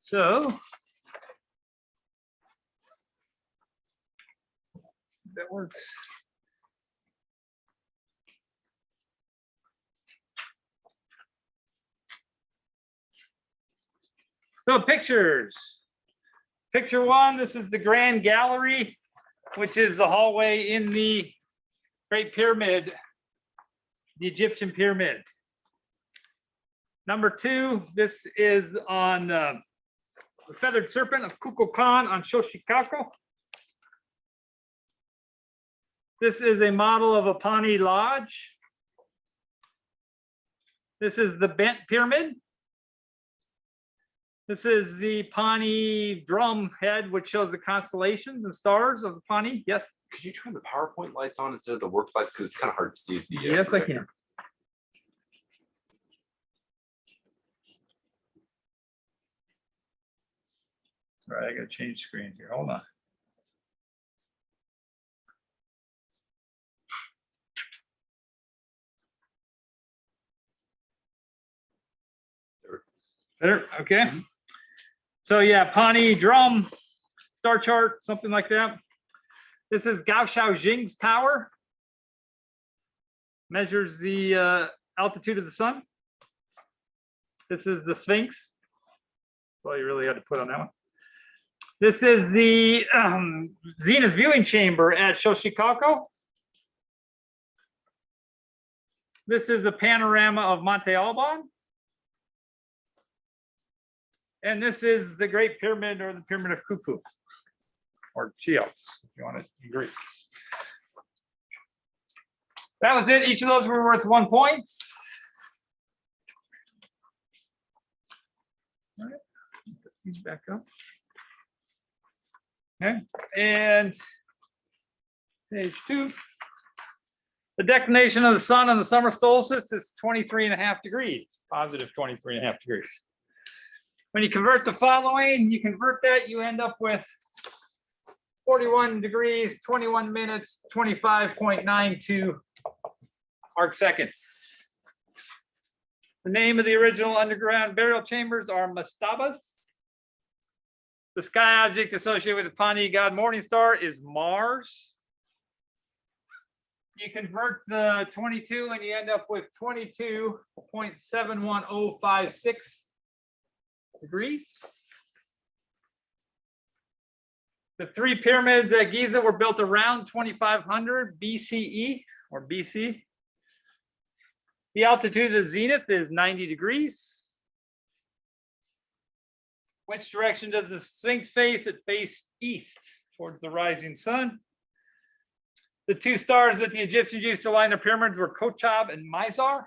So that works. So pictures. Picture one, this is the Grand Gallery, which is the hallway in the Great Pyramid, the Egyptian pyramid. Number two, this is on the Feathered Serpent of Kukulkan on Xochicalco. This is a model of a Pawnee Lodge. This is the Bent Pyramid. This is the Pawnee drum head, which shows the constellations and stars of the Pawnee. Yes. Could you turn the PowerPoint lights on instead of the work lights? Because it's kind of hard to see. The, yes, I can. Sorry, I got to change screens here. Hold on. Better. Okay. So yeah, Pawnee drum, star chart, something like that. This is Gao Xiaojing's tower. Measures the altitude of the sun. This is the Sphinx. That's all you really had to put on that one. This is the Zenith viewing chamber at Xochicalco. This is a panorama of Monte Alban. And this is the Great Pyramid, or the Pyramid of Khufu, or Cheops, if you want it in Greek. That was it. Each of those were worth 1 point. All right, put these back up. Okay, and page 2. The declination of the sun on the summer solstice is 23.5 degrees, positive 23.5 degrees. When you convert the following, you convert that, you end up with 41 degrees, 21 minutes, 25.92 arc seconds. The name of the original underground burial chambers are mastabas. The sky object associated with the Pawnee god Morningstar is Mars. You convert the 22 and you end up with 22.71056 degrees. The 3 pyramids at Giza were built around 2500 BCE or BC. The altitude of the zenith is 90 degrees. Which direction does the Sphinx face? It faces east towards the rising sun. The 2 stars that the Egyptians used to line their pyramids were Kochab and Mizar.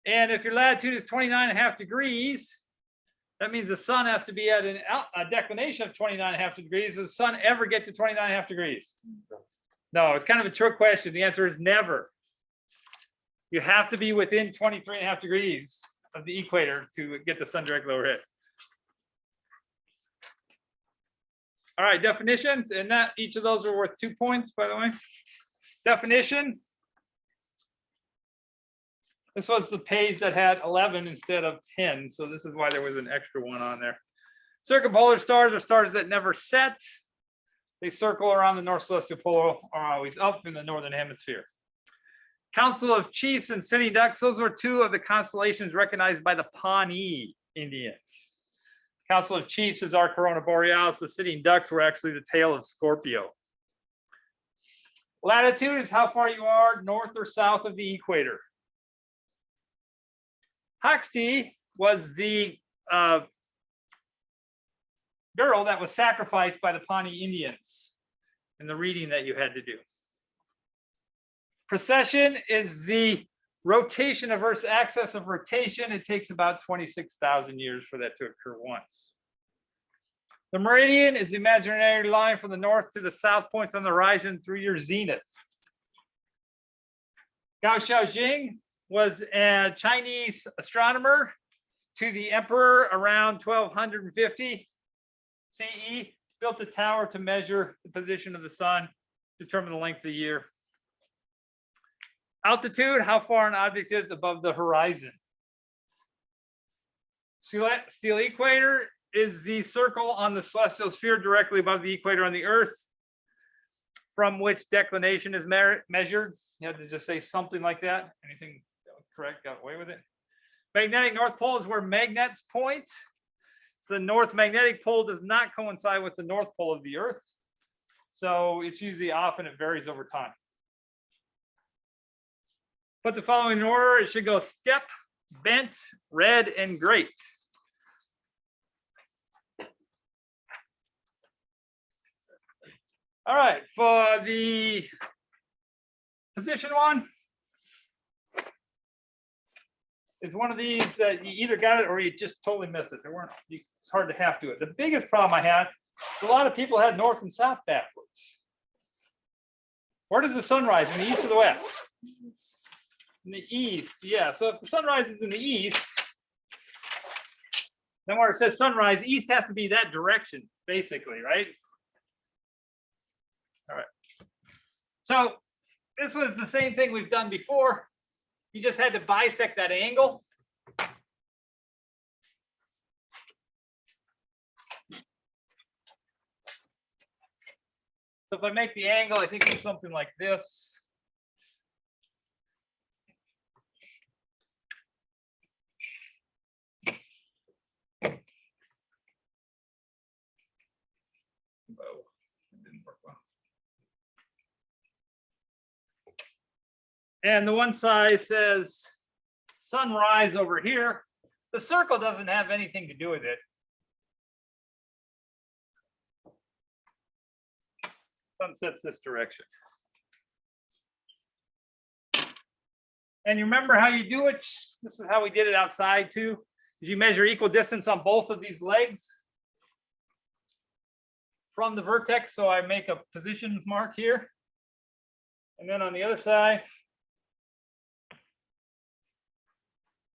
And if your latitude is 29.5 degrees, that means the sun has to be at a declination of 29.5 degrees. Does the sun ever get to 29.5 degrees? No, it's kind of a trick question. The answer is never. You have to be within 23.5 degrees of the equator to get the sun directly overhead. All right, definitions, and that each of those are worth 2 points, by the way. Definitions. This was the page that had 11 instead of 10, so this is why there was an extra one on there. Circumpolar stars are stars that never set. They circle around the North Celestial Pole, are always up in the northern hemisphere. Council of Chiefs and Sitting Ducks, those were 2 of the constellations recognized by the Pawnee Indians. Council of Chiefs is our Corona Borealis. The Sitting Ducks were actually the tail of Scorpio. Latitude is how far you are north or south of the equator. Haxti was the girl that was sacrificed by the Pawnee Indians in the reading that you had to do. Precession is the rotation of Earth's axis of rotation. It takes about 26,000 years for that to occur once. The meridian is the imaginary line from the north to the south points on the horizon through your zenith. Gao Xiaojing was a Chinese astronomer to the emperor around 1250 CE, built a tower to measure the position of the sun, determine the length of the year. Altitude, how far an object is above the horizon. Celestial equator is the circle on the celestial sphere directly above the equator on the Earth, from which declination is measured. You had to just say something like that. Anything that was correct, got away with it. Magnetic North Pole is where magnets point. So the North magnetic pole does not coincide with the North Pole of the Earth. So it's usually off and it varies over time. Put the following in order. It should go step, bent, red, and great. All right, for the position one, it's one of these that you either got it or you just totally missed it. It's hard to have to it. The biggest problem I had is a lot of people had north and south backwards. Where does the sun rise, in the east or the west? In the east, yeah. So if the sun rises in the east, then where it says sunrise, east has to be that direction, basically, right? All right. So this was the same thing we've done before. You just had to bisect that angle. So if I make the angle, I think it's something like this. Oh, it didn't work well. And the one side says sunrise over here. The circle doesn't have anything to do with it. Sunset's this direction. And you remember how you do it? This is how we did it outside too. Is you measure equal distance on both of these legs from the vertex. So I make a position mark here. And then on the other side,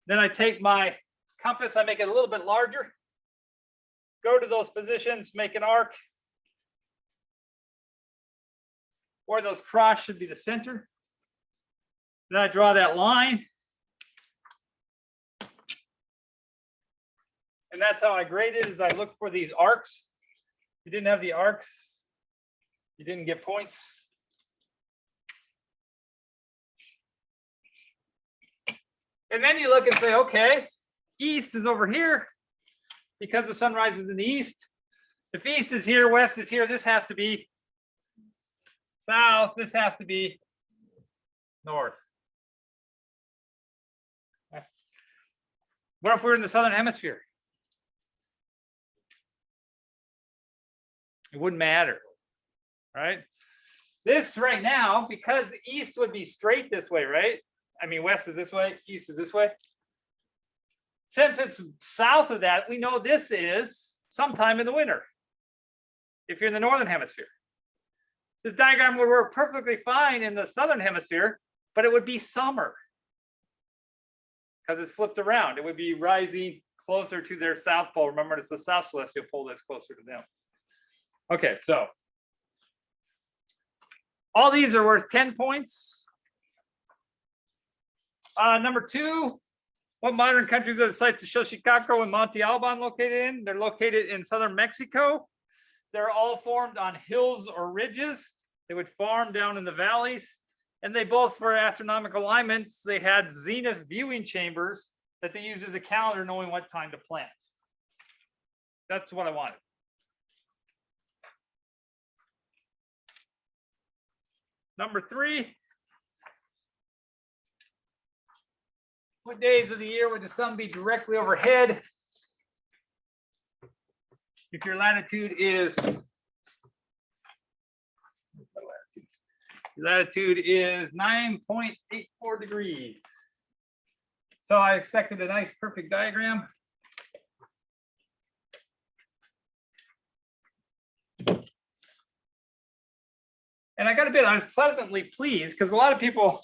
then I take my compass, I make it a little bit larger, go to those positions, make an arc. Where those cross should be the center. Then I draw that line. And that's how I grade it, is I look for these arcs. If you didn't have the arcs, you didn't get points. And then you look and say, okay, east is over here because the sun rises in the east. If east is here, west is here, this has to be south, this has to be north. What if we're in the southern hemisphere? It wouldn't matter, right? This right now, because east would be straight this way, right? I mean, west is this way, east is this way. Since it's south of that, we know this is sometime in the winter, if you're in the northern hemisphere. This diagram would work perfectly fine in the southern hemisphere, but it would be summer because it's flipped around. It would be rising closer to their south pole. Remember, it's the south celestial pole that's closer to them. Okay, so all these are worth 10 points. Number two, what modern countries are the sites of Xochicalco and Monte Alban located in? They're located in southern Mexico. They're all formed on hills or ridges. They would farm down in the valleys. And they both, for astronomical alignments, they had zenith viewing chambers that they used as a calendar knowing what time to plant. That's what I wanted. Number three, what days of the year would the sun be directly overhead? If your latitude is 9.84 degrees. So I expected a nice perfect diagram. And I was pleasantly pleased because a lot of people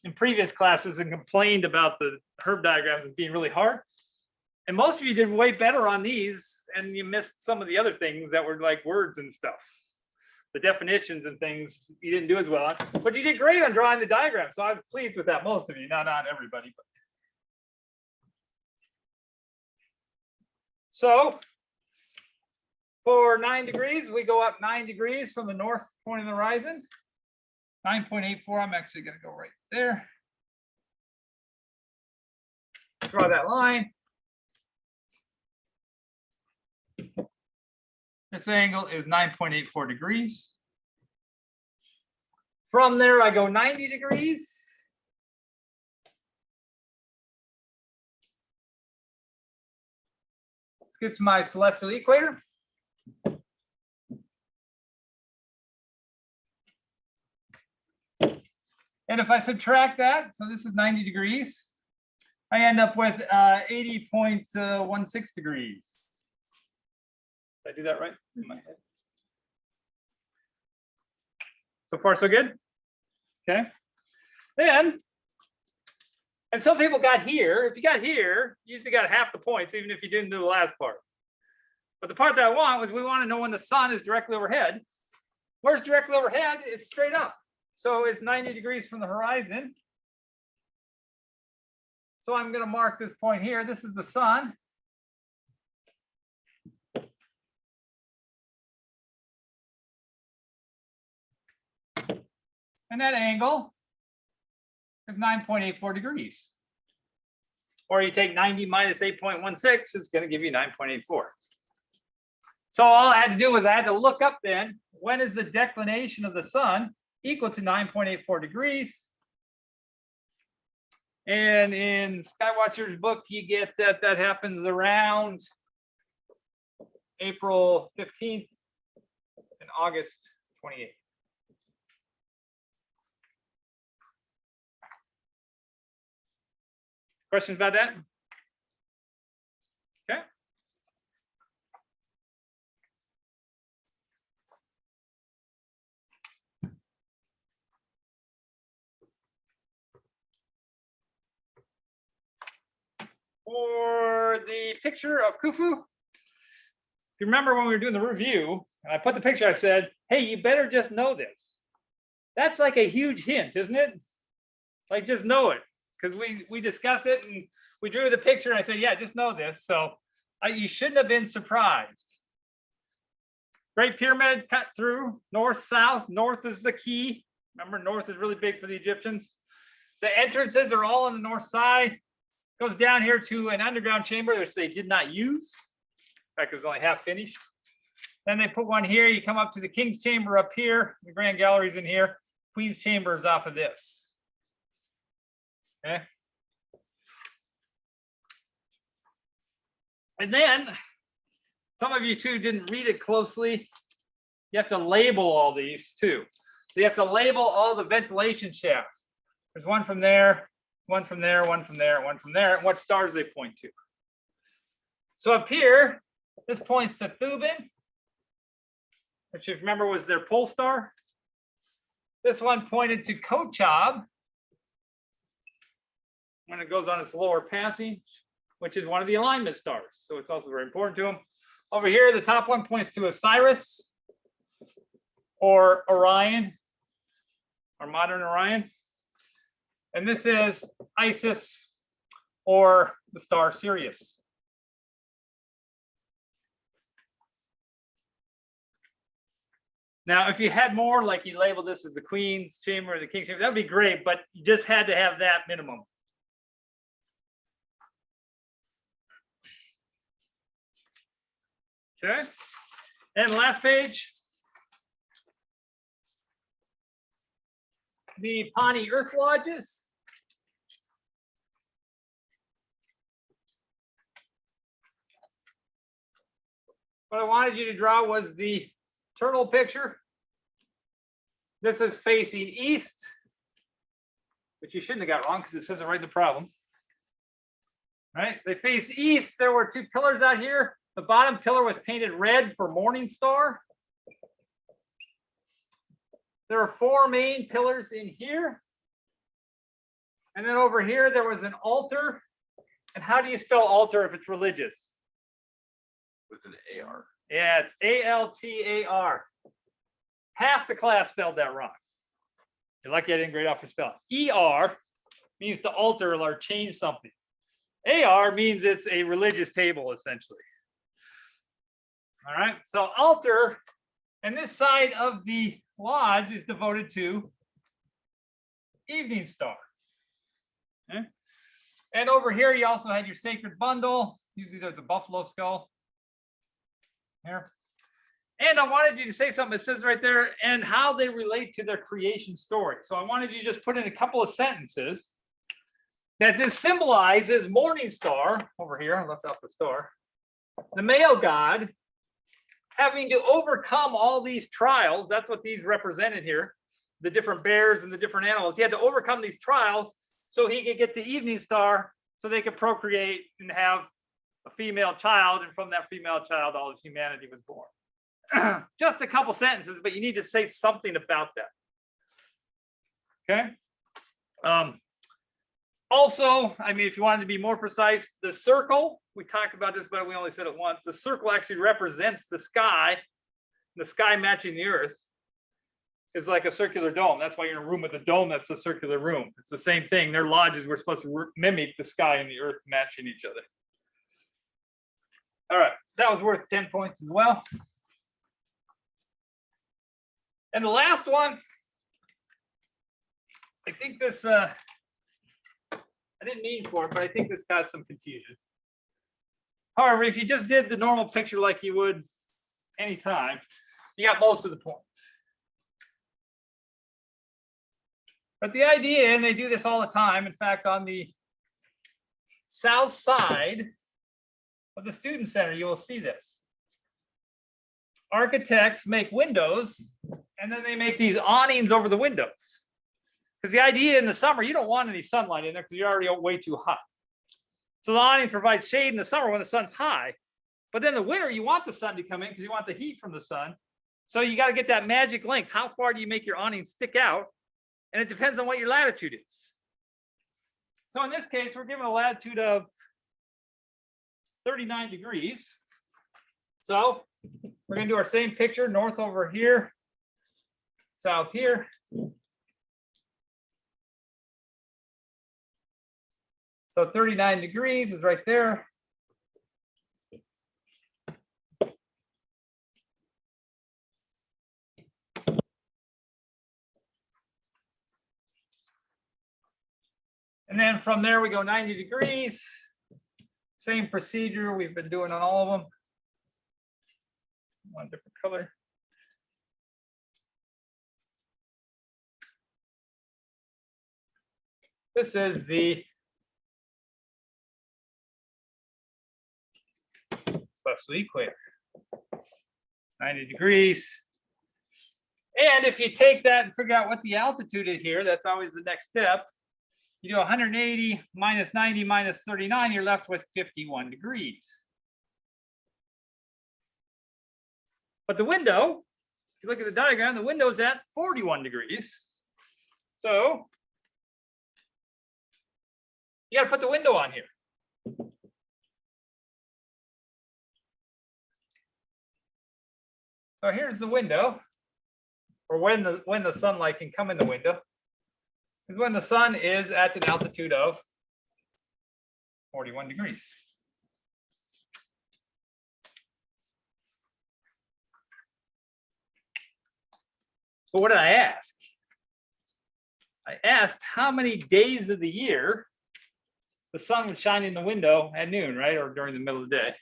in previous classes have complained about the herb diagrams as being really hard. And most of you did way better on these, and you missed some of the other things that were like words and stuff. The definitions and things you didn't do as well on, but you did great on drawing the diagram. So I was pleased with that, most of you, not everybody. But So for 9 degrees, we go up 9 degrees from the north point of the horizon. 9.84, I'm actually going to go right there. Draw that line. This angle is 9.84 degrees. From there, I go 90 degrees. Let's get to my celestial equator. And if I subtract that, so this is 90 degrees, I end up with 80.16 degrees. Did I do that right in my head? So far, so good? Okay. Then, and some people got here. If you got here, you usually got half the points, even if you didn't do the last part. But the part that I want was we want to know when the sun is directly overhead. Where's directly overhead? It's straight up. So it's 90 degrees from the horizon. So I'm going to mark this point here. This is the sun. And that angle is 9.84 degrees. Or you take 90 minus 8.16, it's going to give you 9.84. So all I had to do was I had to look up then, when is the declination of the sun equal to 9.84 degrees? And in Skywatcher's book, you get that that happens around April 15th and August 28th. Questions about that? Okay. For the picture of Khufu, if you remember when we were doing the review, and I put the picture, I said, hey, you better just know this. That's like a huge hint, isn't it? Like, just know it. Because we discuss it and we drew the picture and I said, yeah, just know this. So you shouldn't have been surprised. Great Pyramid cut through north, south. North is the key. Remember, north is really big for the Egyptians. The entrances are all on the north side. Goes down here to an underground chamber, which they did not use. In fact, it was only half finished. Then they put one here. You come up to the King's Chamber up here. The Grand Gallery's in here. Queen's Chamber is off of this. Okay. And then some of you too didn't read it closely. You have to label all these too. So you have to label all the ventilation shafts. There's one from there, one from there, one from there, one from there, and what stars they point to. So up here, this points to Thuban, which if you remember was their pole star. This one pointed to Kochab, when it goes on its lower passage, which is one of the alignment stars. So it's also very important to them. Over here, the top one points to Osiris or Orion, or modern Orion. And this is Isis or the star Sirius. Now, if you had more, like you labeled this as the Queen's Chamber or the King's Chamber, that would be great, but you just had to have that minimum. Okay, and last page, the Pawnee Earth Lodges. What I wanted you to draw was the turtle picture. This is facing east, which you shouldn't have got wrong because it says it right in the problem. Right, they face east. There were two pillars out here. The bottom pillar was painted red for Morning Star. There are four main pillars in here. And then over here, there was an altar. And how do you spell altar if it's religious? With an AR. Yeah, it's A-L-T-A-R. Half the class spelled that wrong. You're lucky I didn't grade off for spelling. E-R means to alter or change something. A-R means it's a religious table, essentially. All right, so altar, and this side of the lodge is devoted to evening star. Okay. And over here, you also had your sacred bundle. Usually there's a buffalo skull here. And I wanted you to say something. It says right there, and how they relate to their creation story. So I wanted you to just put in a couple of sentences that this symbolizes morning star over here. I left off the star. The male god having to overcome all these trials. That's what these represented here. The different bears and the different animals. He had to overcome these trials so he could get the evening star so they could procreate and have a female child. And from that female child, all of humanity was born. Just a couple sentences, but you need to say something about that. Okay. Also, I mean, if you wanted to be more precise, the circle, we talked about this, but we only said it once. The circle actually represents the sky matching the earth is like a circular dome. That's why you're in a room with a dome that's a circular room. It's the same thing. Their lodges were supposed to mimic the sky and the earth matching each other. All right, that was worth 10 points as well. And the last one, I think this, I didn't mean for it, but I think this caused some confusion. However, if you just did the normal picture like you would anytime, you got most of the points. But the idea, and they do this all the time, in fact, on the south side of the student center, you will see this. Architects make windows, and then they make these awnings over the windows. Because the idea in the summer, you don't want any sunlight in there because you're already way too hot. So the awning provides shade in the summer when the sun's high. But then the winter, you want the sun to come in because you want the heat from the sun. So you got to get that magic length. How far do you make your awning stick out? And it depends on what your latitude is. So in this case, we're given a latitude of 39 degrees. So we're going to do our same picture, north over here, south here. So 39 degrees is right there. And then from there we go 90 degrees. Same procedure we've been doing on all of them. One different color. This is the celestial equator, 90 degrees. And if you take that and figure out what the altitude is here, that's always the next step. You do 180 minus 90 minus 39, you're left with 51 degrees. But the window, if you look at the diagram, the window is at 41 degrees. So you got to put the window on here. So here's the window, or when the sunlight can come in the window, is when the sun is at an altitude of 41 degrees. So what did I ask? I asked how many days of the year the sun would shine in the window at noon, right? Or during the middle of the day.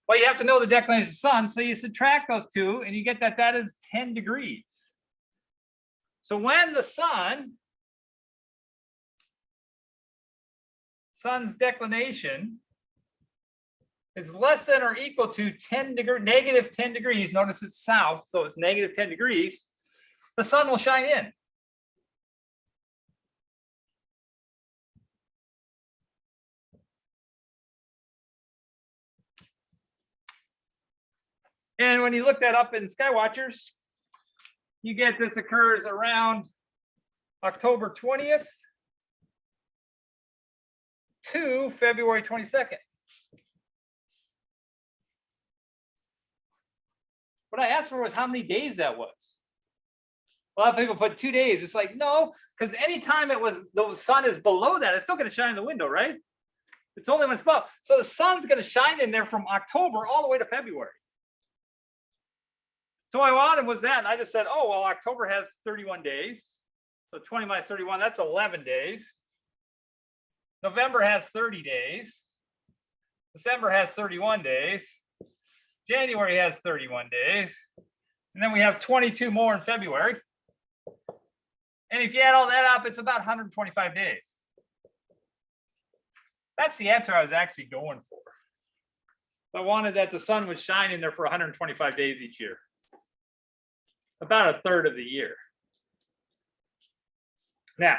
Well, you have to know the declination of the sun. So you subtract those two and you get that that is 10 degrees. So when the sun's declination is less than or equal to negative 10 degrees, notice it's south, so it's negative 10 degrees, the sun will shine in. And when you look that up in Skywatchers, you get this occurs around October 20th to February 22nd. What I asked for was how many days that was. A lot of people put 2 days. It's like, no, because anytime the sun is below that, it's still going to shine in the window, right? It's only when it's above. So the sun's going to shine in there from October all the way to February. So what I wanted was that, and I just said, oh, well, October has 31 days. So 20 minus 31, that's 11 days. November has 30 days. December has 31 days. January has 31 days. And then we have 22 more in February. And if you add all that up, it's about 125 days. That's the answer I was actually going for. I wanted that the sun would shine in there for 125 days each year. About a third of the year. Now,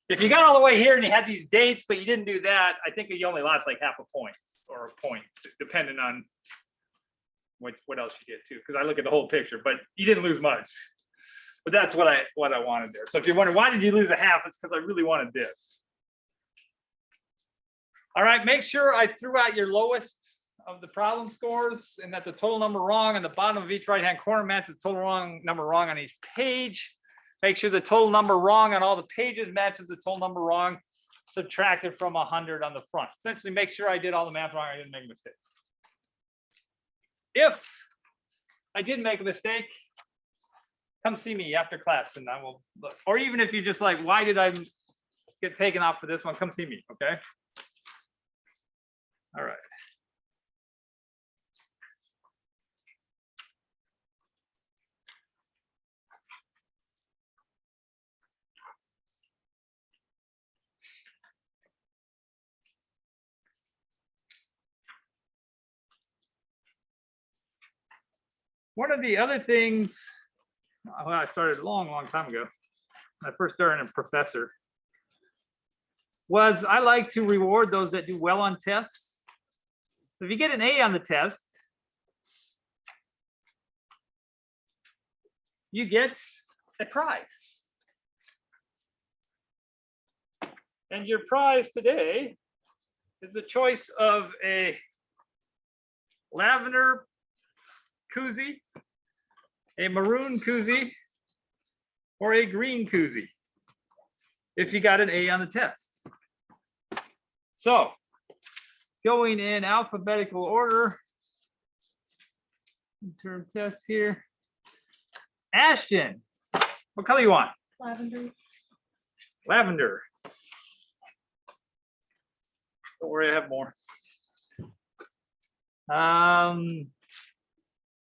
if you got all the way here and you had these dates, but you didn't do that, I think you only lost like half a point or a point, depending on what else you get too. Because I look at the whole picture, but you didn't lose much. But that's what I wanted there. So if you're wondering why did you lose a half, it's because I really wanted this. All right, make sure I threw out your lowest of the problem scores and that the total number wrong on the bottom of each right-hand corner matches total number wrong on each page. Make sure the total number wrong on all the pages matches the total number wrong subtracted from 100 on the front. Essentially, make sure I did all the math wrong. I didn't make a mistake. If I did make a mistake, come see me after class and I will look. Or even if you're just like, why did I get taken off for this one? Come see me, okay? All right. One of the other things, well, I started a long time ago, when I first started as a professor, was I like to reward those that do well on tests. So if you get an A on the test, you get a prize. And your prize today is the choice of a lavender koozie, a maroon koozie, or a green koozie, if you got an A on the test. So, going in alphabetical order, term tests here. Ashton, what color you want? Lavender. Lavender. Don't worry, I have more.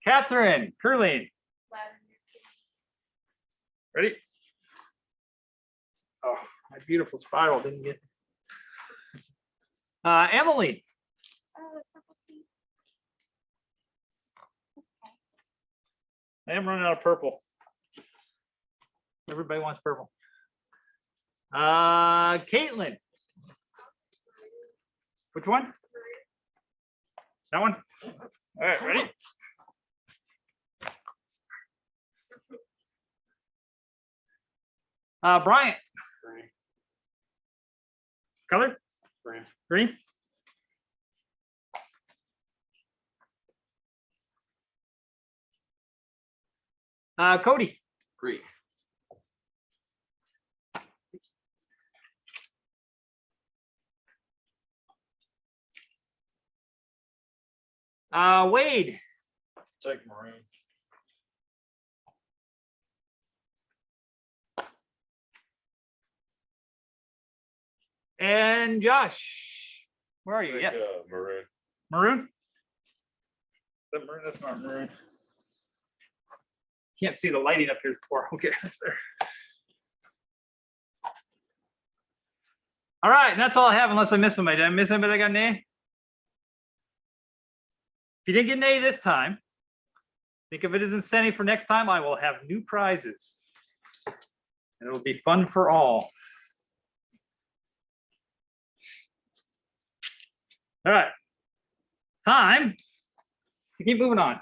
Catherine, Curling. Ready? Oh, my beautiful spiral didn't get. Emily. I am running out of purple. Everybody wants purple. Caitlin. Which one? That one? All right, ready? Bryant. Green. Color? Green. Green. Cody. Green. Wade. Take maroon. And Josh. Where are you? Take, Yes. maroon. Maroon? Is that maroon? That's not maroon. Can't see the lighting up here is poor. Okay, that's better. All right, and that's all I have unless I miss somebody. Did I miss anybody that got an A? If you didn't get an A this time, think of it as incentive for next time. I will have new prizes. And it'll be fun for all. All right. Time to keep moving on.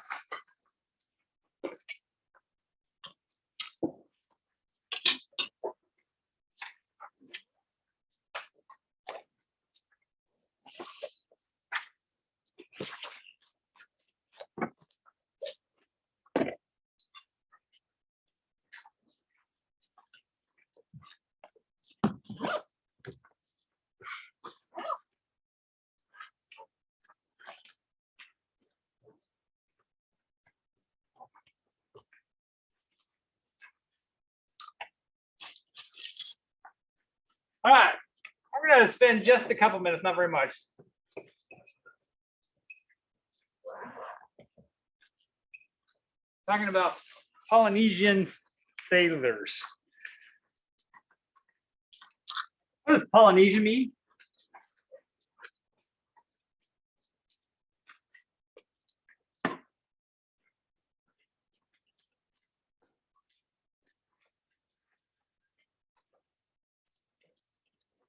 going to spend just a couple minutes, not very much. Talking about Polynesian sailors. What does Polynesia mean?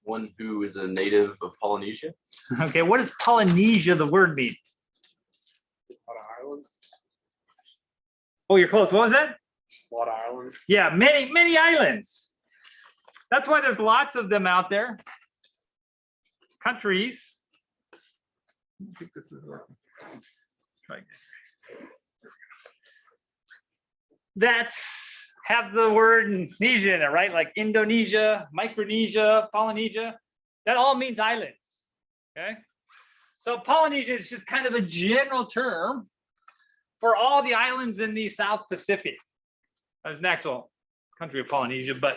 One who is a native of Polynesia. Okay, what does Polynesia, the word, mean? Islands. Oh, you're close. What was that? A lot of islands. Yeah, many islands. That's why there's lots of them out there. Countries. I think this is working. Try again. That have the word Indonesia in it, right? Like Indonesia, Micronesia, Polynesia. That all means islands. Okay. So Polynesia is just kind of a general term for all the islands in the South Pacific. There's an actual country of Polynesia, but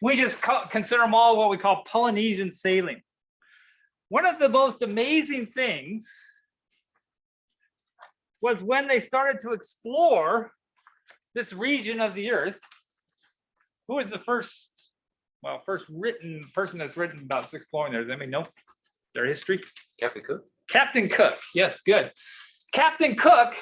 we just consider them all what we call Polynesian sailing. One of the most amazing things was when they started to explore this region of the earth. Who was the first written person that's written about exploring there? Does anybody know their history? Captain Cook. Captain Cook. Yes, good. Captain Cook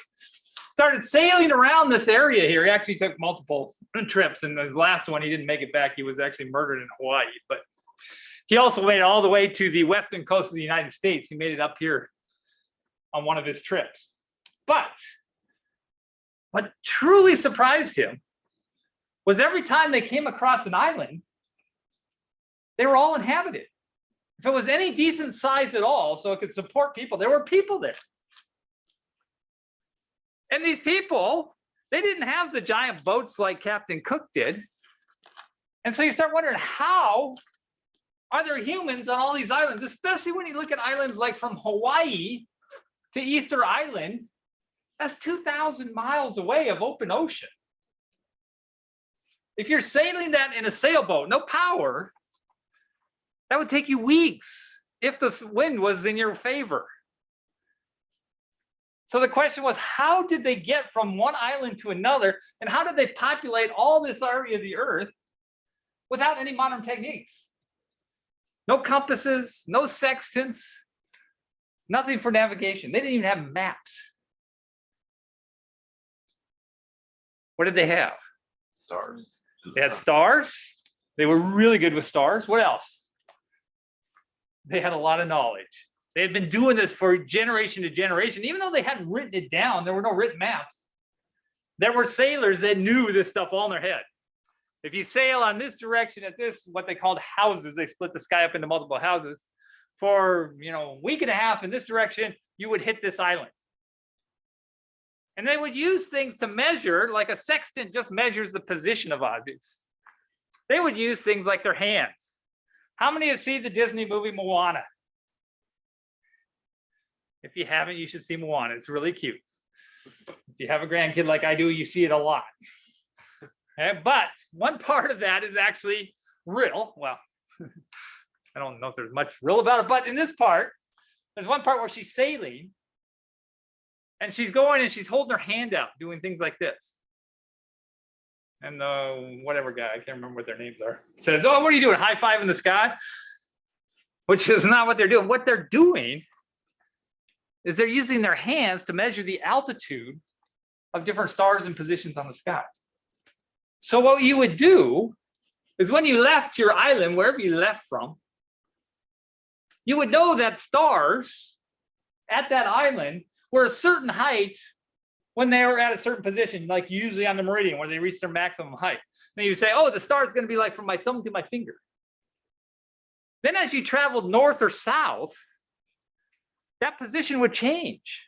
started sailing around this area here. He actually took multiple trips, and his last one, he didn't make it back. He was actually murdered in Hawaii, but he also made it all the way to the western coast of the United States. He made it up here on one of his trips. But what truly surprised him was every time they came across an island, they were all inhabited. If it was any decent size at all, so it could support people, there were people there. And these people, they didn't have the giant boats like Captain Cook did. And so you start wondering, how are there humans on all these islands, especially when you look at islands like from Hawaii to Easter Island? That's 2,000 miles away of open ocean. If you're sailing that in a sailboat, no power, that would take you weeks if the wind was in your favor. So the question was, how did they get from one island to another? And how did they populate all this area of the earth without any modern techniques? No compasses, no sextants, nothing for navigation. They didn't even have maps. What did they have? Stars. They had stars. They were really good with stars. What else? They had a lot of knowledge. They had been doing this for generation to generation. Even though they hadn't written it down, there were no written maps. There were sailors that knew this stuff all in their head. If you sail on this direction at this, what they called houses, they split the sky up into multiple houses. For a week and a half in this direction, you would hit this island. And they would use things to measure, like a sextant just measures the position of objects. They would use things like their hands. How many have seen the Disney movie Moana? If you haven't, you should see Moana. It's really cute. If you have a grandkid like I do, you see it a lot. Okay, but one part of that is actually real. Well, I don't know if there's much real about it, but in this part, there's one part where she's sailing. And she's going and she's holding her hand out, doing things like this. And the whatever guy, I can't remember what their names are, says, "Oh, what are you doing? High five in the sky?" Which is not what they're doing. What they're doing is they're using their hands to measure the altitude of different stars and positions on the sky. So what you would do is when you left your island, wherever you left from, you would know that stars at that island were a certain height when they were at a certain position, like usually on the meridian where they reach their maximum height. Then you say, oh, the star is going to be like from my thumb to my finger. Then as you traveled north or south, that position would change.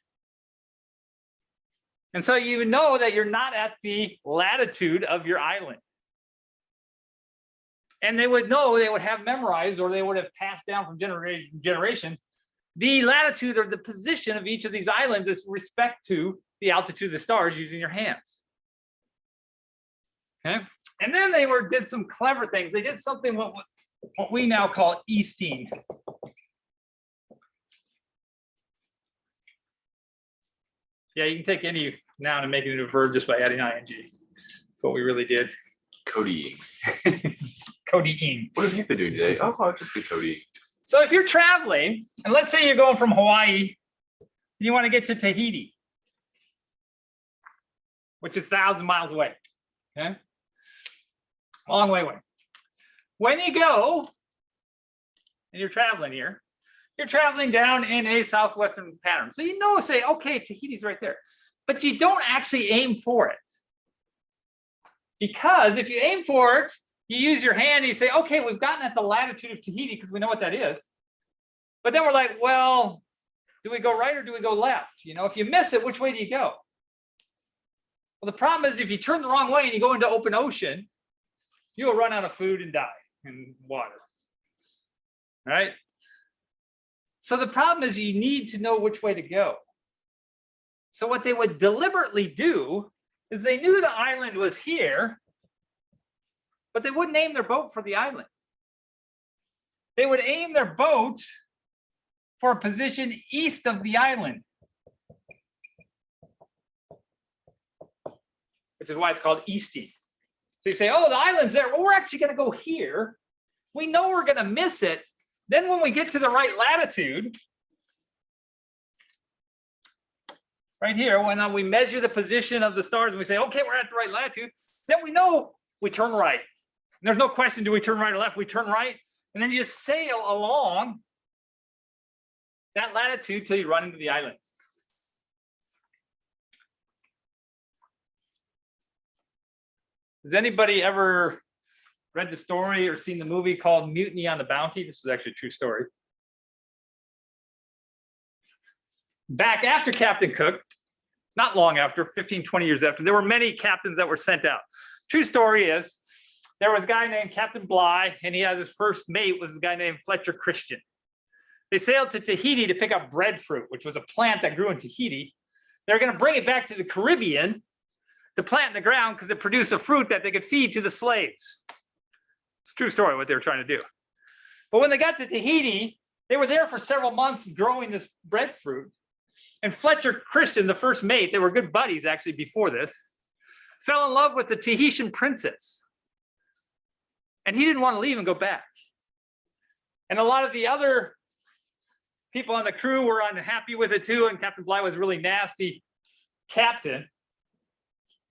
And so you know that you're not at the latitude of your island. And they would know, they would have memorized, or they would have passed down from generation to generation, the latitude or the position of each of these islands is respect to the altitude of the stars using your hands. Okay. And then they did some clever things. They did something what what we now call easting. Yeah, you can take any noun and make it into a verb just by adding ing. That's what we really did. Codying. Codying. What have you been doing today? Oh, I'll just be Cody. So if you're traveling, and let's say you're going from Hawaii, and you want to get to Tahiti, which is 1,000 miles away. Okay, long way away. When you go, and you're traveling here, you're traveling down in a southwestern pattern. So you know, say, okay, Tahiti's right there, but you don't actually aim for it. Because if you aim for it, you use your hand and you say, okay, we've gotten at the latitude of Tahiti because we know what that is. But then we're like, well, do we go right or do we go left? You know, if you miss it, which way do you go? Well, the problem is if you turn the wrong way and you go into open ocean, you'll run out of food and die and water. All right? So the problem is you need to know which way to go. So what they would deliberately do is they knew the island was here, but they wouldn't aim their boat for the island. They would aim their boat for a position east of the island, which is why it's called easting. So you say, oh, the island's there. Well, we're actually going to go here. We know we're going to miss it. Then when we get to the right latitude, right here, when we measure the position of the stars and we say, okay, we're at the right latitude, then we know we turn right. And there's no question, do we turn right or left? We turn right, and then you just sail along that latitude till you run into the island. Has anybody ever read the story or seen the movie called Mutiny on the Bounty? This is actually a true story. Back after Captain Cook, not long after, 15, 20 years after, there were many captains that were sent out. True story is, there was a guy named Captain Bligh, and he had his first mate was a guy named Fletcher Christian. They sailed to Tahiti to pick up breadfruit, which was a plant that grew in Tahiti. They're going to bring it back to the Caribbean to plant in the ground because it produced a fruit that they could feed to the slaves. It's a true story what they were trying to do. But when they got to Tahiti, they were there for several months growing this breadfruit. And Fletcher Christian, the first mate, they were good buddies actually before this, fell in love with the Tahitian princess. And he didn't want to leave and go back. And a lot of the other people on the crew were unhappy with it too. And Captain Bligh was a really nasty captain.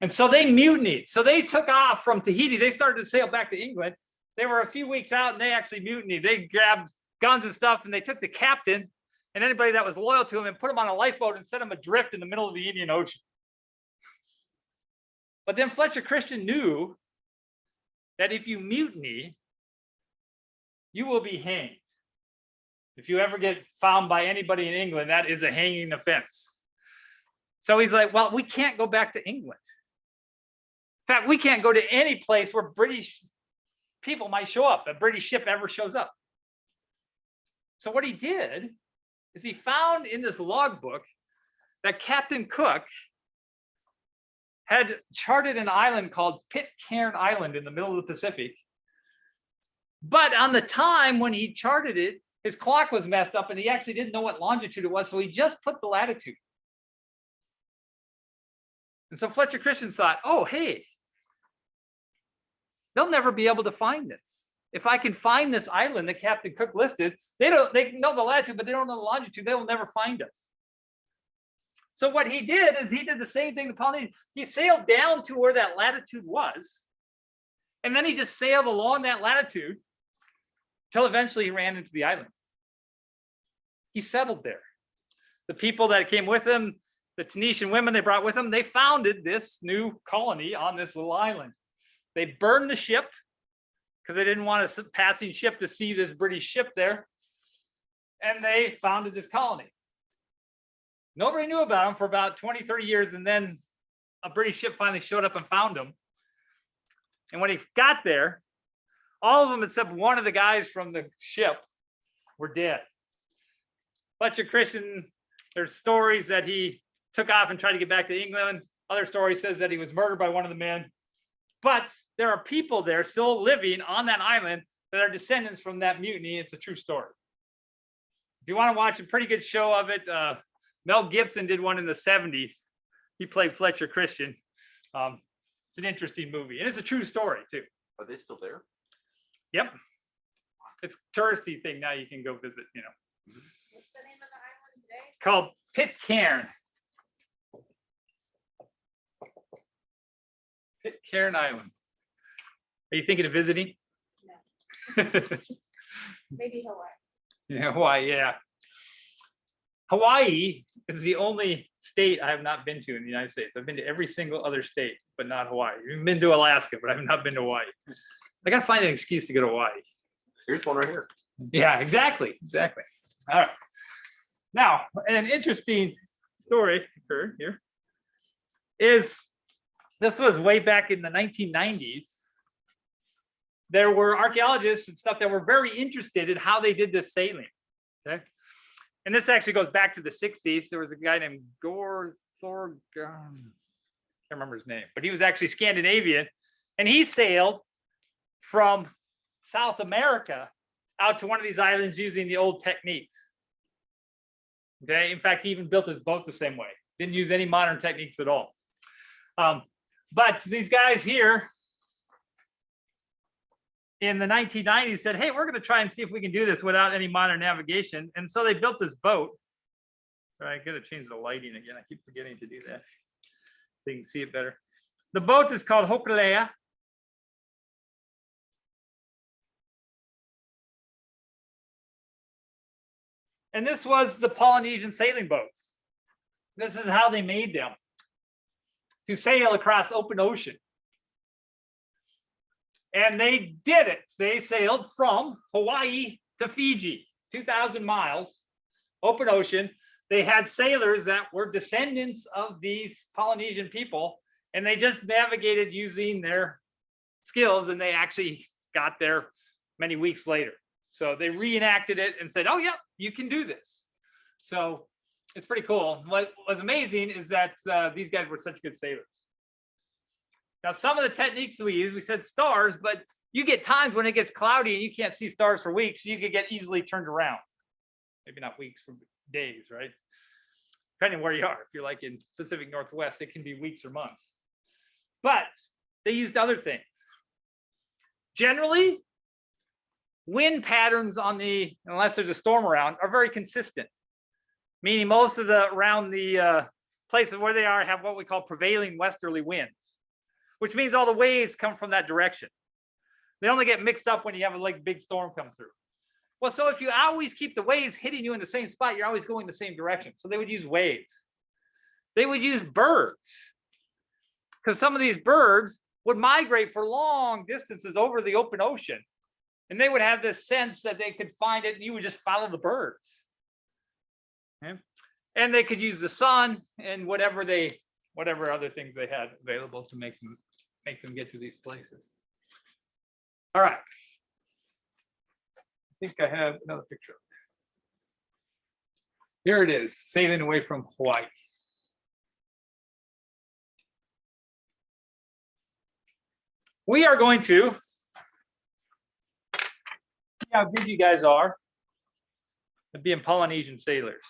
And so they mutinied. So they took off from Tahiti. They started to sail back to England. They were a few weeks out and they actually mutinied. They grabbed guns and stuff and they took the captain and anybody that was loyal to him and put him on a lifeboat and set him adrift in the middle of the Indian Ocean. But then Fletcher Christian knew that if you mutiny, you will be hanged. If you ever get found by anybody in England, that is a hanging offense. So he's like, well, we can't go back to England. In fact, we can't go to any place where British people might show up, a British ship ever shows up. So what he did is he found in this logbook that Captain Cook had charted an island called Pitcairn Island in the middle of the Pacific. But on the time when he charted it, his clock was messed up and he actually didn't know what longitude it was, so he just put the latitude. And so Fletcher Christian thought, oh, hey, they'll never be able to find this. If I can find this island that Captain Cook listed, they know the latitude, but they don't know the longitude, they will never find us. So what he did is he did the same thing to Polynesians. He sailed down to where that latitude was, and then he just sailed along that latitude until eventually he ran into the island. He settled there. The people that came with him, the Tunisian women they brought with them, they founded this new colony on this little island. They burned the ship because they didn't want a passing ship to see this British ship there. And they founded this colony. Nobody knew about them for about 20, 30 years. And then a British ship finally showed up and found them. And when he got there, all of them except one of the guys from the ship were dead. Fletcher Christian, there's stories that he took off and tried to get back to England. Other story says that he was murdered by one of the men. But there are people there still living on that island that are descendants from that mutiny. It's a true story. If you want to watch a pretty good show of it, Mel Gibson did one in the 70s. He played Fletcher Christian. It's an interesting movie, and it's a true story too. Are they still there? Yep. It's a touristy thing now. You can go visit, you know. What's the name of the island today? Called Pitcairn. Pitcairn Island. Are you thinking of visiting? No. Maybe Hawaii. Yeah, Hawaii, yeah. Hawaii is the only state I have not been to in the United States. I've been to every single other state, but not Hawaii. I've been to Alaska, but I've not been to Hawaii. I gotta find an excuse to go to Hawaii. Here's one right here. Yeah, exactly. All right. Now, an interesting story occurred here is this was way back in the 1990s. There were archaeologists and stuff that were very interested in how they did this sailing. Okay. And this actually goes back to the 60s. There was a guy named Gore Thorg, can't remember his name, but he was actually Scandinavian, and he sailed from South America out to one of these islands using the old techniques. Okay, in fact, he even built his boat the same way. Didn't use any modern techniques at all. But these guys here in the 1990s said, hey, we're going to try and see if we can do this without any modern navigation. And so they built this boat. Sorry, I got to change the lighting again. I keep forgetting to do that so you can see it better. The boat is called Hokulea. And this was the Polynesian sailing boats. This is how they made them, to sail across open ocean. And they did it. They sailed from Hawaii to Fiji, 2,000 miles, open ocean. They had sailors that were descendants of these Polynesian people, and they just navigated using their skills, and they actually got there many weeks later. So they reenacted it and said, oh, yeah, you can do this. So it's pretty cool. What was amazing is that these guys were such good sailors. Now, some of the techniques we use, we said stars, but you get times when it gets cloudy and you can't see stars for weeks, you could get easily turned around. Maybe not weeks, for days, right? Depending where you are. If you're like in Pacific Northwest, it can be weeks or months. But they used other things. Generally, wind patterns on the, unless there's a storm around, are very consistent. Meaning most of the, around the places where they are have what we call prevailing westerly winds, which means all the waves come from that direction. They only get mixed up when you have a like big storm come through. Well, so if you always keep the waves hitting you in the same spot, you're always going the same direction. So they would use waves. They would use birds, because some of these birds would migrate for long distances over the open ocean. And they would have this sense that they could find it, and you would just follow the birds. Okay? And they could use the sun and whatever other things they had available to make them get to these places. All right. I think I have another picture. Here it is, sailing away from Hawaii. We are going to see how good you guys are at being Polynesian sailors.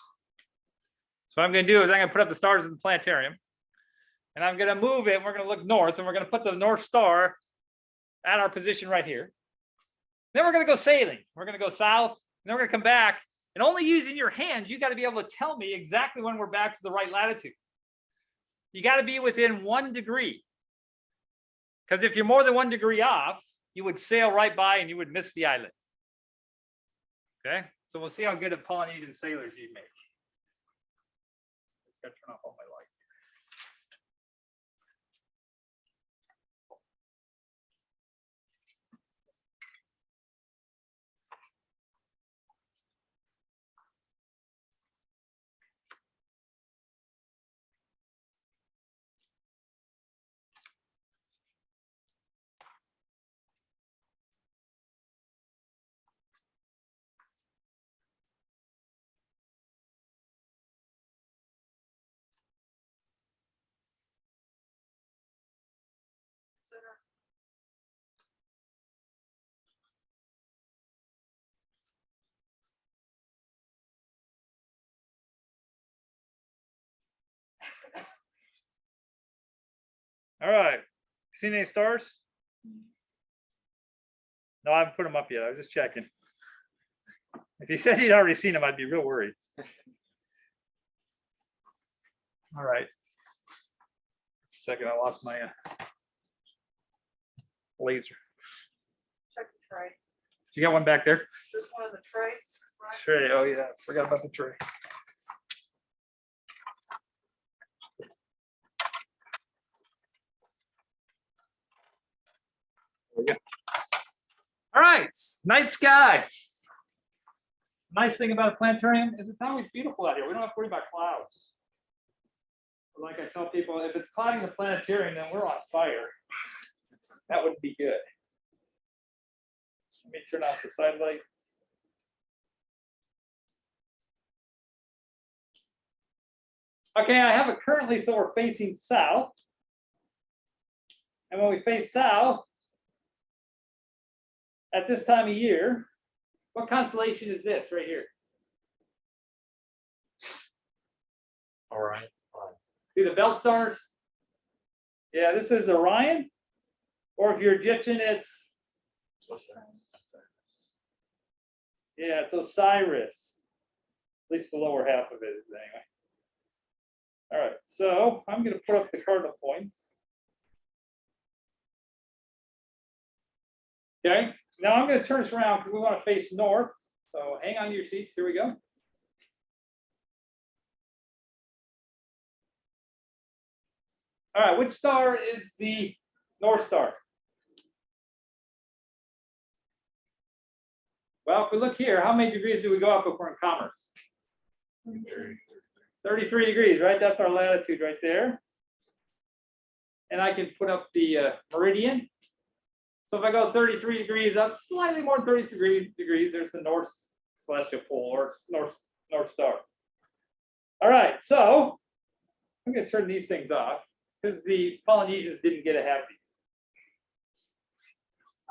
So what I'm going to do is I'm going to put up the stars in the planetarium, and I'm going to move it. And we're going to look north, and we're going to put the North Star at our position right here. Then we're going to go sailing. We're going to go south, and then we're going to come back. And only using your hands, you got to be able to tell me exactly when we're back to the right latitude. You got to be within 1 degree. Because if you're more than 1 degree off, you would sail right by and you would miss the island. Okay, so we'll see how good of Polynesian sailors you make. Got to turn off all my lights. All right. Seen any stars? No, I haven't put them up yet. I was just checking. If you said you'd already seen them, I'd be real worried. All right. Second, I lost my laser. Check the tray. You got one back there? There's one in the tray. Right? Tray. Oh yeah, forgot about the tray. There we go. All right, night sky. Nice thing about a planetarium is it's always beautiful out here. We don't have to worry about clouds. Like I tell people, if it's clouding the planetarium, then we're on fire. That wouldn't be good. Let me turn off the side lights. Okay, I have it currently, so we're facing south. And when we face south, at this time of year, what constellation is this right here? All right. See the belt stars? Yeah, this is Orion. Or if you're Egyptian, it's yeah, it's Osiris. At least the lower half of it is anyway. All right, so I'm going to put up the cardinal points. Okay, now I'm going to turn this around because we want to face north. So hang on to your seats. Here we go. All right, which star is the North Star? Well, if we look here, how many degrees do we go up if we're in commerce? 33 degrees, right? That's our latitude right there. And I can put up the meridian. So if I go 33 degrees up, slightly more than 33 degrees, there's the North Celestial Pole or North Star. All right, so I'm going to turn these things off because the Polynesians didn't get to have these.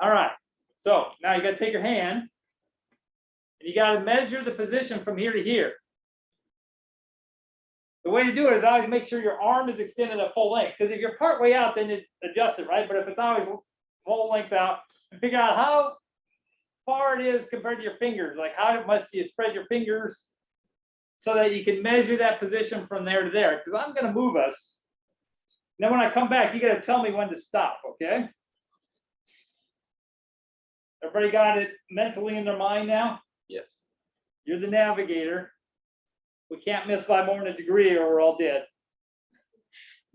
All right, so now you got to take your hand and you got to measure the position from here to here. The way to do it is always make sure your arm is extended at full length, because if you're part way out, then it adjusts it, right? But if it's always full length out, and figure out how far it is compared to your fingers, like how much do you spread your fingers so that you can measure that position from there to there, because I'm going to move us. And then when I come back, you got to tell me when to stop, okay? Everybody got it mentally in their mind now? Yes. You're the navigator. We can't miss by more than a degree or we're all dead.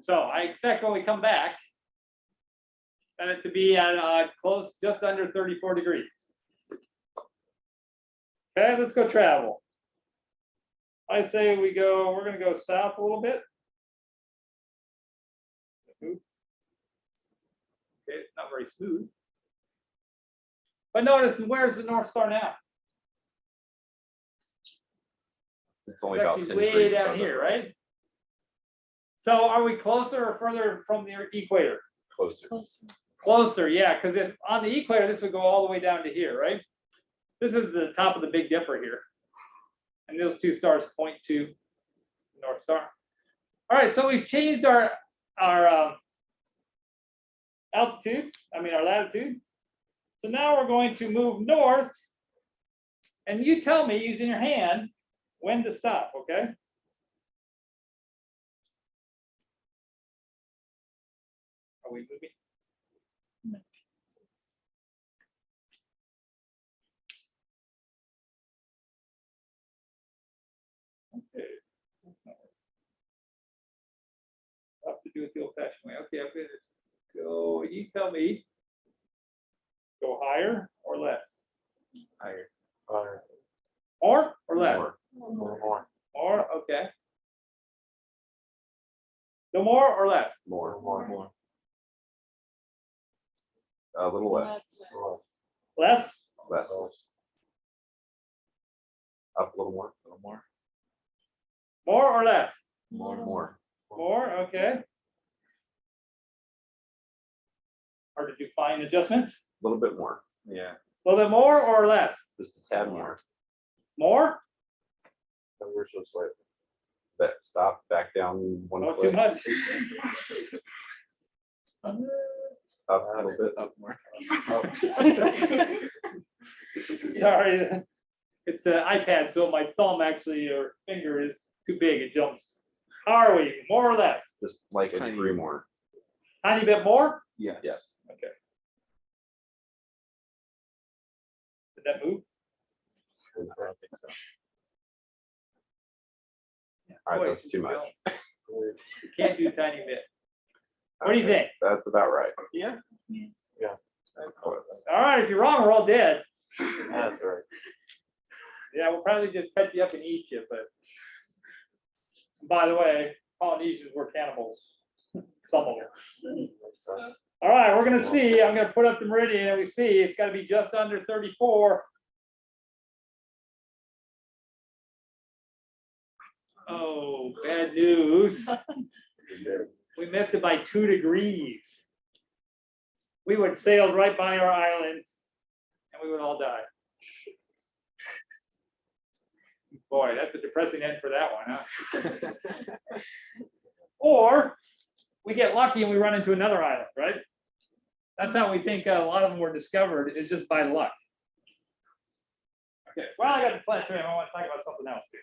So I expect when we come back, that it to be at close, just under 34 degrees. Okay, let's go travel. I say we're going to go south a little bit. Okay, it's not very smooth. But notice, where's the North Star now? It's only about It's 10 way degrees down above here, the right? So are we closer or further from the equator? Closer. Closer, yeah, because if on the equator, this would go all the way down to here, right? This is the top of the Big Dipper here. And those two stars point to the North Star. All right, so we've changed our altitude, our latitude. So now we're going to move north. And you tell me using your hand when to stop, okay? Are we moving? Okay. That's not working. I'll have to do it the old-fashioned way. Okay, I'm gonna go. You tell me. Go higher or less? Higher. Higher. More or less? More. More, okay. No more or less? More. A little less. Less? Less. Up a little more. A little more. More or less? More. More, okay. Hard to do fine adjustments? A little bit more. Yeah. A little bit more or less? Just a tad more. More? We're just like that. Stop. Back down one Not foot. too much. Up a little bit, up more. Sorry, it's an iPad, so my thumb actually, or finger is too big, it jumps. How are we, more or less? Just like a degree more. Tiny bit more? Yes. Okay. Did that move? I don't think so. Yeah. All right, Boy, that's too much. You can't do tiny bit. What do you think? That's about right. Yeah. Yeah. That's close. All right, if you're wrong, we're all dead. That's right. Yeah, we'll probably just cut you up and eat you, but. By the way, Polynesians were cannibals. Some of them. All right, we're gonna see. I'm gonna put up the meridian and we see it's gotta be just under 34. Oh, bad news. We missed it by 2 degrees. We would sail right by our island and we would all die. Boy, that's a depressing end for that one, huh? Or we get lucky and we run into another island, right? That's how we think a lot of them were discovered, is just by luck. Okay, well, I got the planetarium. I want to talk about something else here.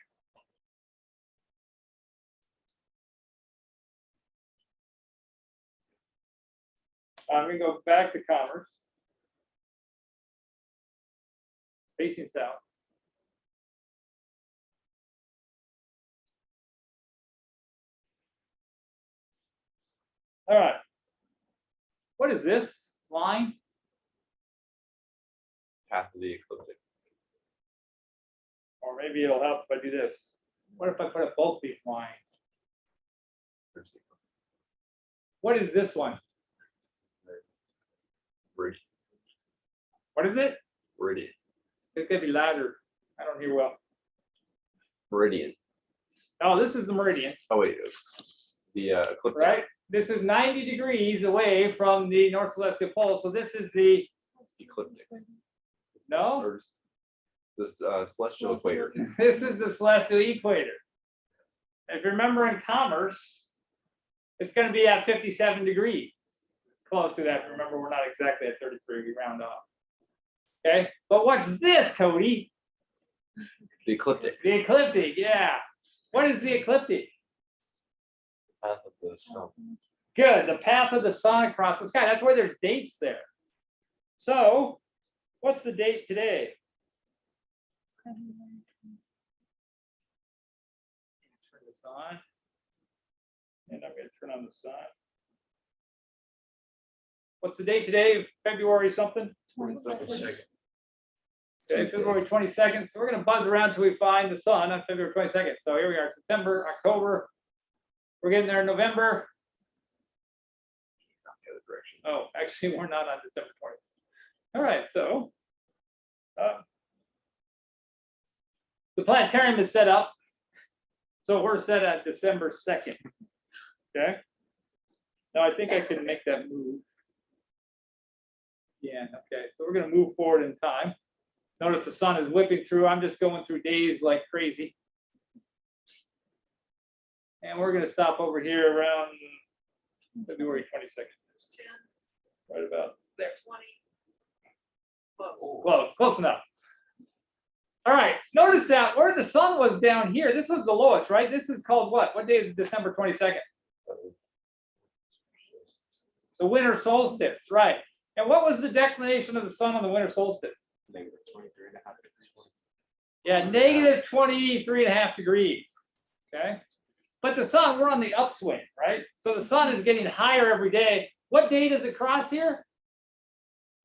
I'm going to go back to commerce. Facing south. All right. What is this line? Path of the ecliptic. Or maybe it'll help if I do this. What if I put up both these lines? What is this one? Meridian. What is it? Meridian. It's gonna be louder. I don't hear well. Meridian. Oh, this is the meridian, Oh wait, the ecliptic. right? This is 90 degrees away from the North Celestial Pole. So this is the, Ecliptic. no, Or this celestial equator. this is the celestial equator. If you remember in commerce, it's going to be at 57 degrees. It's close to that. Remember, we're not exactly at 33, we round off. Okay, but what's this, Cody? The ecliptic. The ecliptic, yeah. What is the ecliptic? Path of the sun. Good, the path of the sun across the sky. That's why there's dates there. So, what's the date today? Turn this on. And I'm going to turn on the sun. What's the date today? February something? 22nd. Okay, February 22nd. So we're going to buzz around till we find the sun on February 22nd. So here we are, September, October. We're getting there in November. Not the other direction. Oh, actually, we're not on December 20th. All right, so the planetarium is set up. So we're set at December 2nd. Okay. Now I think I can make that move. Yeah, okay. So we're going to move forward in time. Notice the sun is whipping through. I'm just going through days like crazy. And we're going to stop over here around February 22nd. 10, Right about there. 20. Close. Close enough. All right, notice that where the sun was down here, this was the lowest, right? This is called what? What day is it? December 22nd? The winter solstice, right. And what was the declination of the sun on the winter solstice? -23.5 degrees. Yeah, negative 23.5 degrees, okay? But the sun, we're on the upswing, right? So the sun is getting higher every day. What day does it cross here?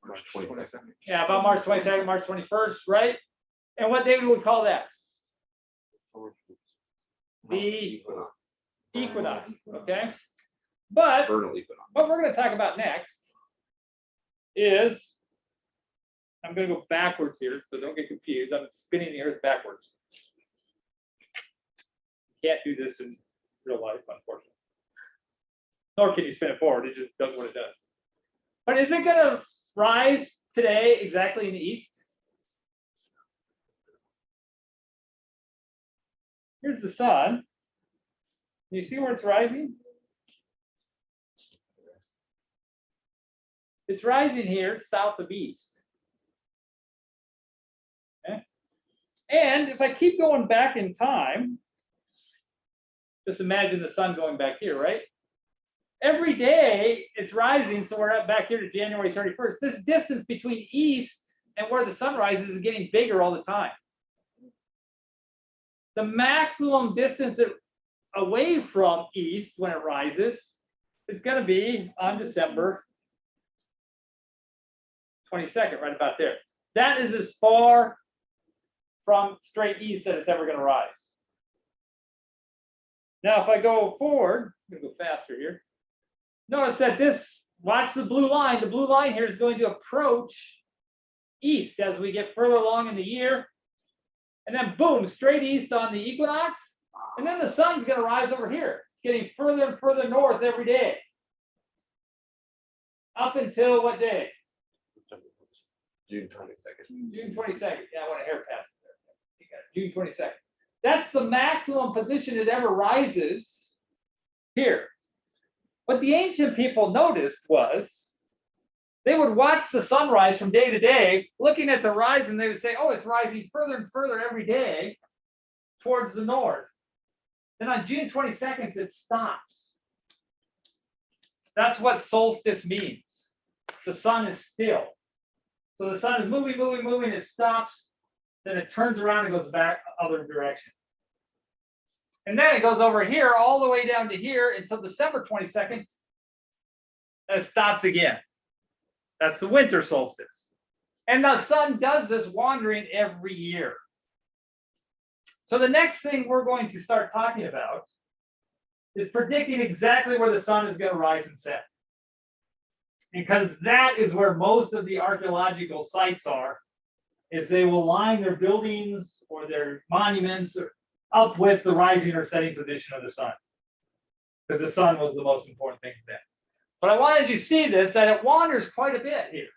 March 22nd. Yeah, about March 22nd, March 21st, right? And what day would we call that? The equinox, okay? But Vernal equinox. what we're going to talk about next is, I'm going to go backwards here, so don't get confused. I'm spinning the earth backwards. Can't do this in real life, unfortunately. Nor can you spin it forward. It just does what it does. But is it going to rise today exactly in the east? Here's the sun. You see where it's rising? It's rising here south of east. Okay. And if I keep going back in time, just imagine the sun going back here, right? Every day it's rising, so we're back here to January 31st. This distance between east and where the sun rises is getting bigger all the time. The maximum distance away from east when it rises is going to be on December 22nd, right about there. That is as far from straight east that it's ever going to rise. Now, if I go forward, I'm going to go faster here. Notice that watch the blue line. The blue line here is going to approach east as we get further along in the year. And then boom, straight east on the equinox. And then the sun's going to rise over here. It's getting further and further north every day. Up until what day? June 22nd. June 22nd. Yeah, I want a hair pass there. You got it. June 22nd. That's the maximum position it ever rises here. What the ancient people noticed was they would watch the sunrise from day to day, looking at the rise, and they would say, oh, it's rising further and further every day towards the north. Then on June 22nd, it stops. That's what solstice means. The sun is still. So the sun is moving, moving, moving, it stops, then it turns around and goes back the other direction. And then it goes over here all the way down to here until December 22nd, and it stops again. That's the winter solstice. And the sun does this wandering every year. So the next thing we're going to start talking about is predicting exactly where the sun is going to rise and set. Because that is where most of the archaeological sites are, is they will line their buildings or their monuments up with the rising or setting position of the sun. Because the sun was the most important thing to them. But I wanted you to see this, that it wanders quite a bit here.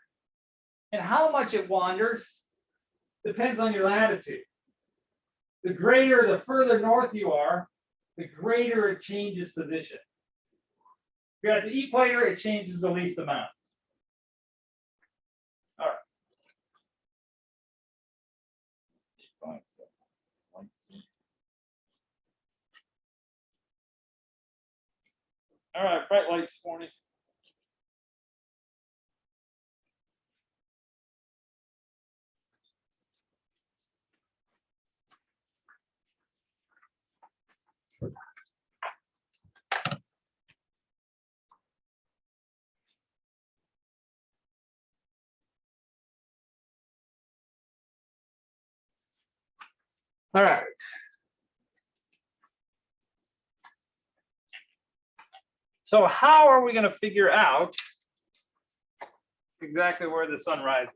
And how much it wanders depends on your latitude. The greater, the further north you are, the greater it changes position. If you're at the equator, it changes the least amount. All right. All right, bright lights this morning. All right. So how are we going to figure out exactly where the sun rises?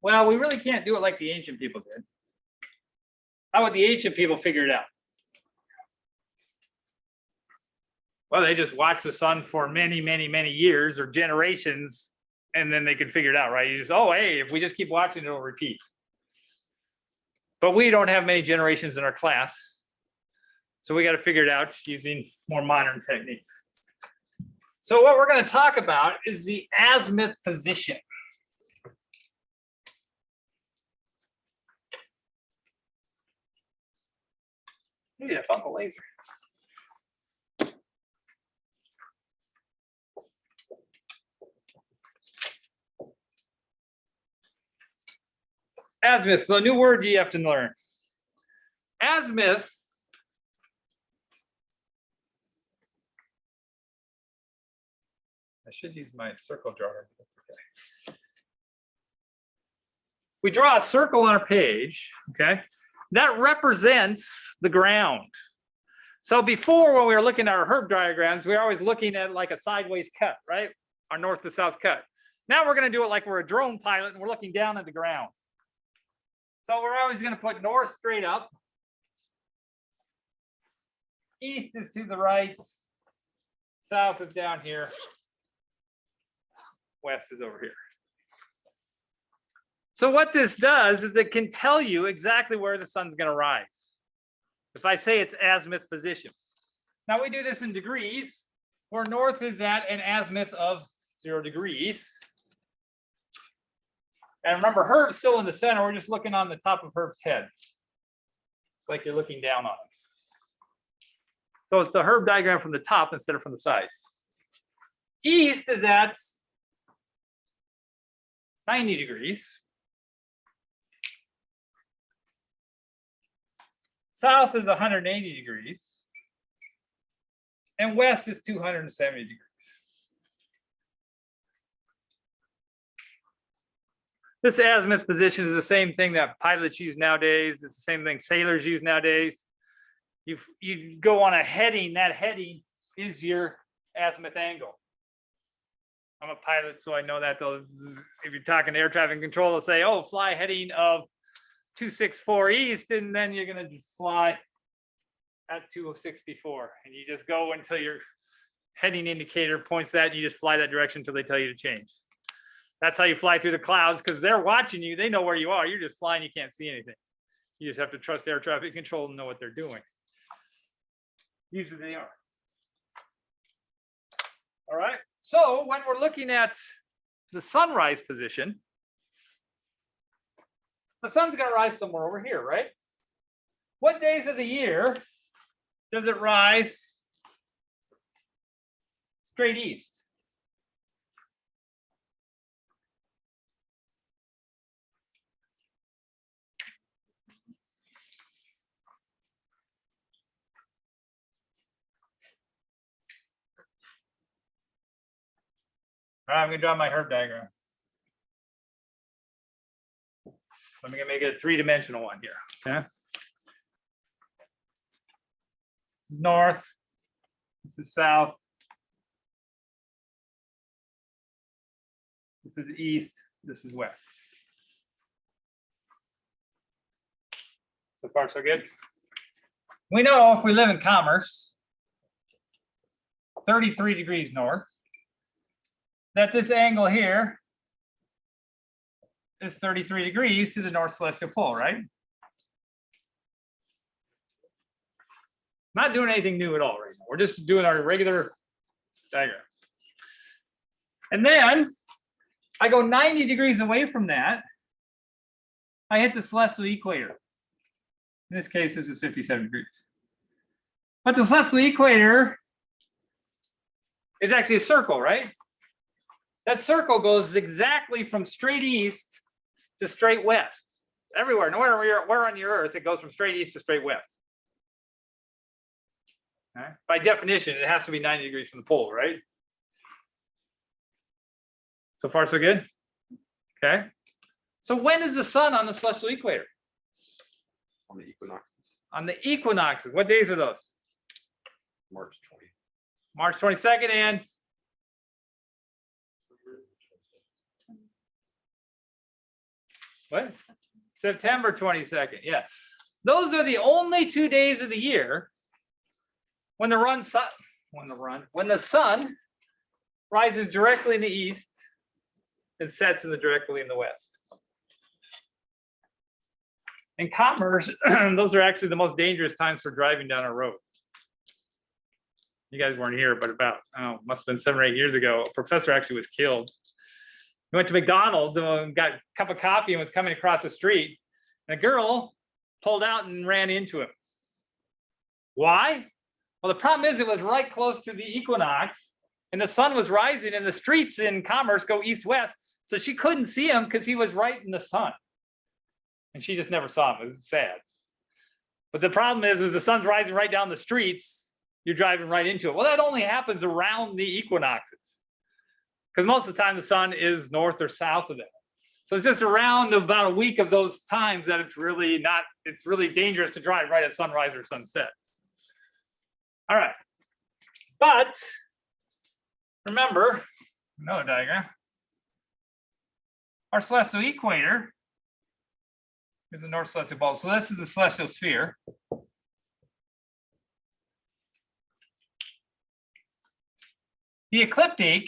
Well, we really can't do it like the ancient people did. How would the ancient people figure it out? Well, they just watch the sun for many, many, many years or generations, and then they could figure it out, right? You just, oh, hey, if we just keep watching, it'll repeat. But we don't have many generations in our class. So we got to figure it out using more modern techniques. So what we're going to talk about is the azimuth position. Yeah, Uncle Laser. Azimuth, the new word you have to learn. Azimuth I should use my circle drawer. That's okay. We draw a circle on our page, okay? That represents the ground. So before, when we were looking at our herb diagrams, we were always looking at like a sideways cut, right? Our north to south cut. Now we're going to do it like we're a drone pilot and we're looking down at the ground. So we're always going to put north straight up. East is to the right. South is down here. West is over here. So what this does is it can tell you exactly where the sun's going to rise. If I say it's azimuth position. Now we do this in degrees. where north is at an azimuth of 0 degrees. And remember, Herb's still in the center. We're just looking on the top of Herb's head. It's like you're looking down on him. So it's a Herb diagram from the top instead of from the side. East is at 90 degrees. South is 180 degrees. And west is 270 degrees. This azimuth position is the same thing that pilots use nowadays. It's the same thing sailors use nowadays. You go on a heading, that heading is your azimuth angle. I'm a pilot, so I know that though. If you're talking to air traffic control, they'll say, oh, fly heading of 264 east, and then you're gonna fly at 264. And you just go until your heading indicator points that, and you just fly that direction until they tell you to change. That's how you fly through the clouds, because they're watching you, they know where you are. You're just flying, you can't see anything. You just have to trust air traffic control and know what they're doing. Usually they are. All right, so when we're looking at the sunrise position, the sun's gonna rise somewhere over here, right? What days of the year does it rise straight east? All right, I'm gonna draw my Herb diagram. I'm gonna make it a 3-dimensional one here, okay? This is north, this is south. This is east, this is west. So far, so good. We know if we live in Commerce, 33 degrees north, that this angle here is 33 degrees to the North Celestial Pole, right? Not doing anything new at all right now. We're just doing our regular diagrams. And then I go 90 degrees away from that. I hit the celestial equator. In this case, this is 57 degrees. But the celestial equator is actually a circle, right? That circle goes exactly from straight east to straight west. Everywhere, no matter where on your earth, it goes from straight east to straight west. Okay. By definition, it has to be 90 degrees from the pole, right? So far, so good? Okay. So when is the sun on the celestial equator? On the equinoxes. On the equinoxes. What days are those? March 20. March 22nd and what? September 22nd. Yeah. Those are the only 2 days of the year when the sun rises directly in the east and sets directly in the west. In Commerce, those are actually the most dangerous times for driving down a road. You guys weren't here, but about, must have been 7 or 8 years ago, a professor actually was killed. He went to McDonald's and got a cup of coffee and was coming across the street. And a girl pulled out and ran into him. Why? Well, the problem is it was right close to the equinox and the sun was rising and the streets in Commerce go east-west. So she couldn't see him because he was right in the sun. And she just never saw him. It was sad. But the problem is the sun's rising right down the streets. You're driving right into it. Well, that only happens around the equinoxes, because most of the time the sun is north or south of that. So it's just around about a week of those times that it's really dangerous to drive right at sunrise or sunset. All right. But remember, another diagram. Our celestial equator is the North Celestial Pole. So this is the celestial sphere. The ecliptic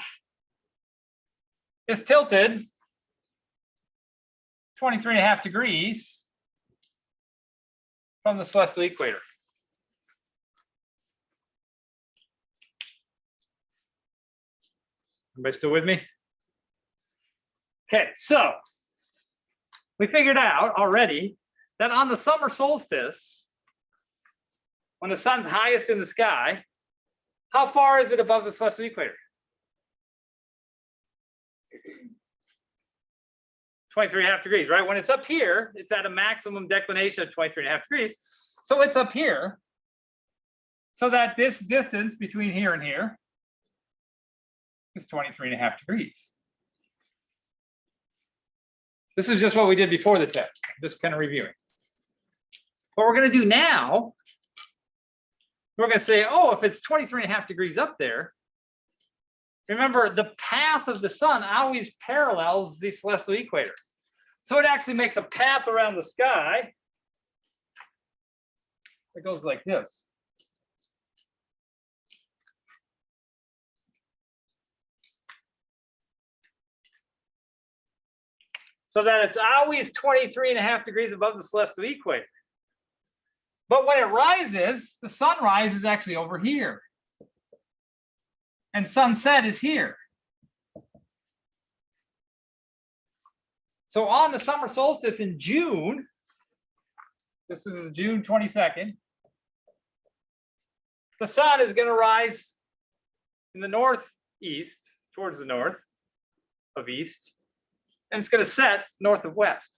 is tilted 23.5 degrees from the celestial equator. Everybody still with me? Okay, so we figured out already that on the summer solstice, when the sun's highest in the sky, how far is it above the celestial equator? 23.5 degrees, right? When it's up here, it's at a maximum declination of 23.5 degrees. So it's up here. So that this distance between here and here is 23.5 degrees. This is just what we did before the test, just kind of reviewing. What we're going to do now, we're going to say, oh, if it's 23.5 degrees up there, remember the path of the sun always parallels the celestial equator. So it actually makes a path around the sky that goes like this. So that it's always 23.5 degrees above the celestial equator. But when it rises, the sunrise is actually over here. And sunset is here. So on the summer solstice in June, this is June 22nd, the sun is going to rise in the northeast, towards the north of east, and it's going to set north of west.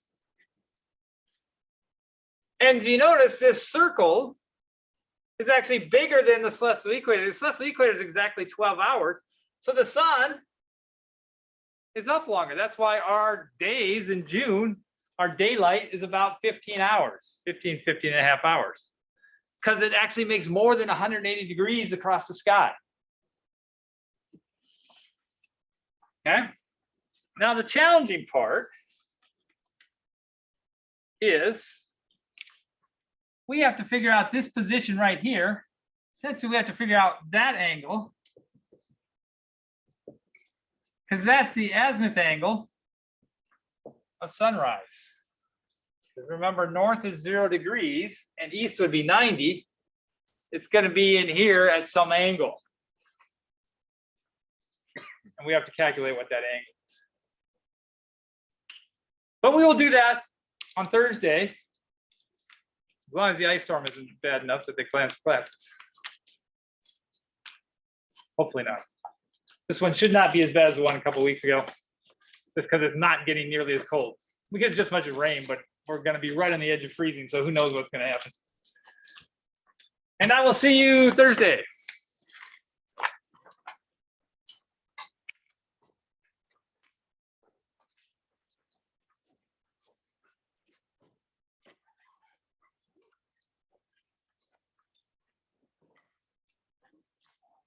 And you notice this circle is actually bigger than the celestial equator. The celestial equator is exactly 12 hours. So the sun is up longer. That's why our days in June, our daylight is about 15 hours, 15 and a half hours, because it actually makes more than 180 degrees across the sky. Okay. Now the challenging part is we have to figure out this position right here. Essentially, we have to figure out that angle, because that's the azimuth angle of sunrise. Remember, north is 0 degrees and east would be 90. It's going to be in here at some angle. And we have to calculate what that angle is. But we will do that on Thursday, as long as the ice storm isn't bad enough that they cancel classes. Hopefully not. This one should not be as bad as the one a couple weeks ago, just because it's not getting nearly as cold. We get just much as rain, but we're going to be right on the edge of freezing, so who knows what's going to happen. And I will see you Thursday.